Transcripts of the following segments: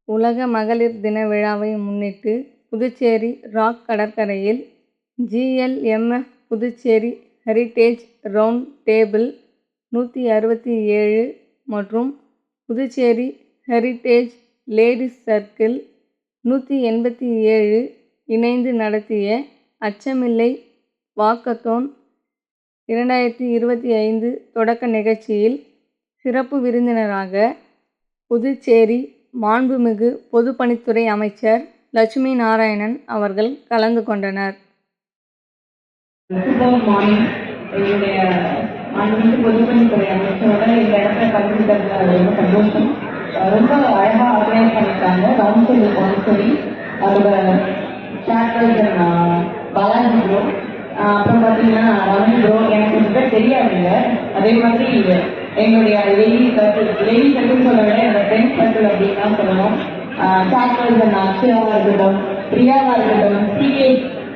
உலக மகளிர் தின விழாவை முன்னிட்டு புதுச்சேரி ராக் கடற்கரையில் GLMF Puducherry heritage round table 167 மற்றும் புதுச்சேரி ஹெரிடேஜ் லேடிஸ் சர்க்கிள் 187 இணைந்து நடத்திய அச்சமில்லை வாக்கத்தான் 2025 தொடக்க நிகழ்ச்சியில் சிறப்பு விருந்தினராக புதுச்சேரி மாண்புமிகு பொதுப்பணித்துறை அமைச்சர் லட்சுமி நாராயணன் அவர்கள் கலந்து கொண்டனர். என்னுடைய மாண்புமிகு பொதுப்பணித்துறை அமைச்சரோட இந்த இடத்துல கலந்துக்கிறதுல ரொம்ப சந்தோஷம். ரொம்ப அழகா ஆர்கனைஸ் பண்ணிட்டாங்க. ரவுண்ட் பாண்டிச்சேரி அதோட சேர்பர்சன் பாலாஜி ப்ரோ, அப்புறம் பார்த்தீங்கன்னா ரவி ப்ரோ, எனக்கு கொஞ்சம் பேர் தெரியாதுங்க. அதே மாதிரி எங்களுடைய லேடிஸ் சர்க்கிள் சொல்ல விட என்னோட ஃப்ரெண்ட்ஸ் சர்க்கிள் அப்படின்னு தான் சொல்லணும். சேர்பர்சன் அக்ஷயாவா இருக்கட்டும், பிரியாவா இருக்கட்டும்,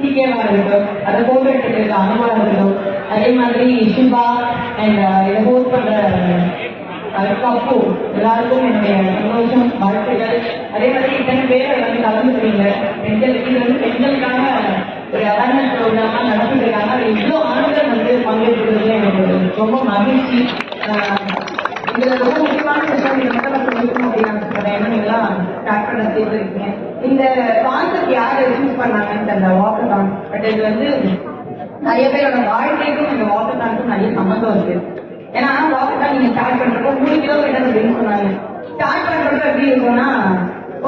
சிகேவா இருக்கட்டும், அதை போட்டு எடுத்துட்டு அனுவா இருக்கட்டும், அதே மாதிரி சிவா அண்ட் இதை ஹோஸ்ட் பண்ற கப்பு, எல்லாருக்கும் என்னுடைய சந்தோஷம், வாழ்த்துக்கள். அதே மாதிரி இத்தனை பேர் வந்து கலந்துக்கிறீங்க. இது வந்து பெண்களுக்கான ஒரு அவேர்னஸ் ப்ரோக்ராமா நடத்திட்டு இருக்காங்க. அது இவ்வளோ ஆண்கள் வந்து பங்கேற்கிறது எனக்கு ரொம்ப மகிழ்ச்சி. இதுல ரொம்ப முக்கியமான விஷயம் இதை மட்டும் நான் சொல்லணும் அப்படின்னு என்னன்னா ஸ்டார்ட் பண்ண சேர்த்துருக்கீங்க. இந்த கான்செப்ட் யாரை சூஸ் பண்ணாங்கன்னு அந்த வாக்கத்தான். பட் இது வந்து நிறைய பேரோட வாழ்க்கைக்கும் இந்த வாக்கத்தானுக்கும் நிறைய சம்மந்தம் இருக்கு. ஏன்னா வாக்கத்தான் நீங்க ஸ்டார்ட் பண்றப்போ 3 கிலோமீட்டர் அப்படின்னு சொன்னாங்க. ஸ்டார்ட் பண்றப்ப எப்படி இருக்கும்னா,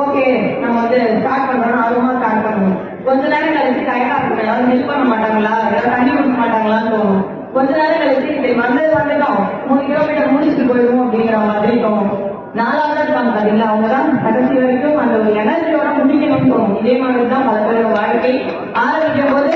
ஓகே நம்ம வந்து ஸ்டார்ட் பண்றோம்னா ஆர்வமா ஸ்டார்ட் பண்ணணும். கொஞ்ச நேரம் கழிச்சு டயர்டா இருக்கும், யாரும் ஹெல்ப் பண்ண மாட்டாங்களா, யாரும் தண்ணி கொடுக்க மாட்டாங்களான்னு தோணும். கொஞ்ச நேரம் கழிச்சு இப்படி வந்துட்டோம் 3 கிலோமீட்டர் முடிச்சுட்டு போயிடுவோம் அப்படிங்கிற மாதிரி தோணும். 4ஆவது இருப்பாங்க பாத்தீங்களா, அவங்கதான் கடைசி வரைக்கும் அந்த ஒரு எனர்ஜியோட முடிக்கணும்னு தோணும். இதே மாதிரி தான் பல பேரோட வாழ்க்கை ஆரம்பிக்கும் போது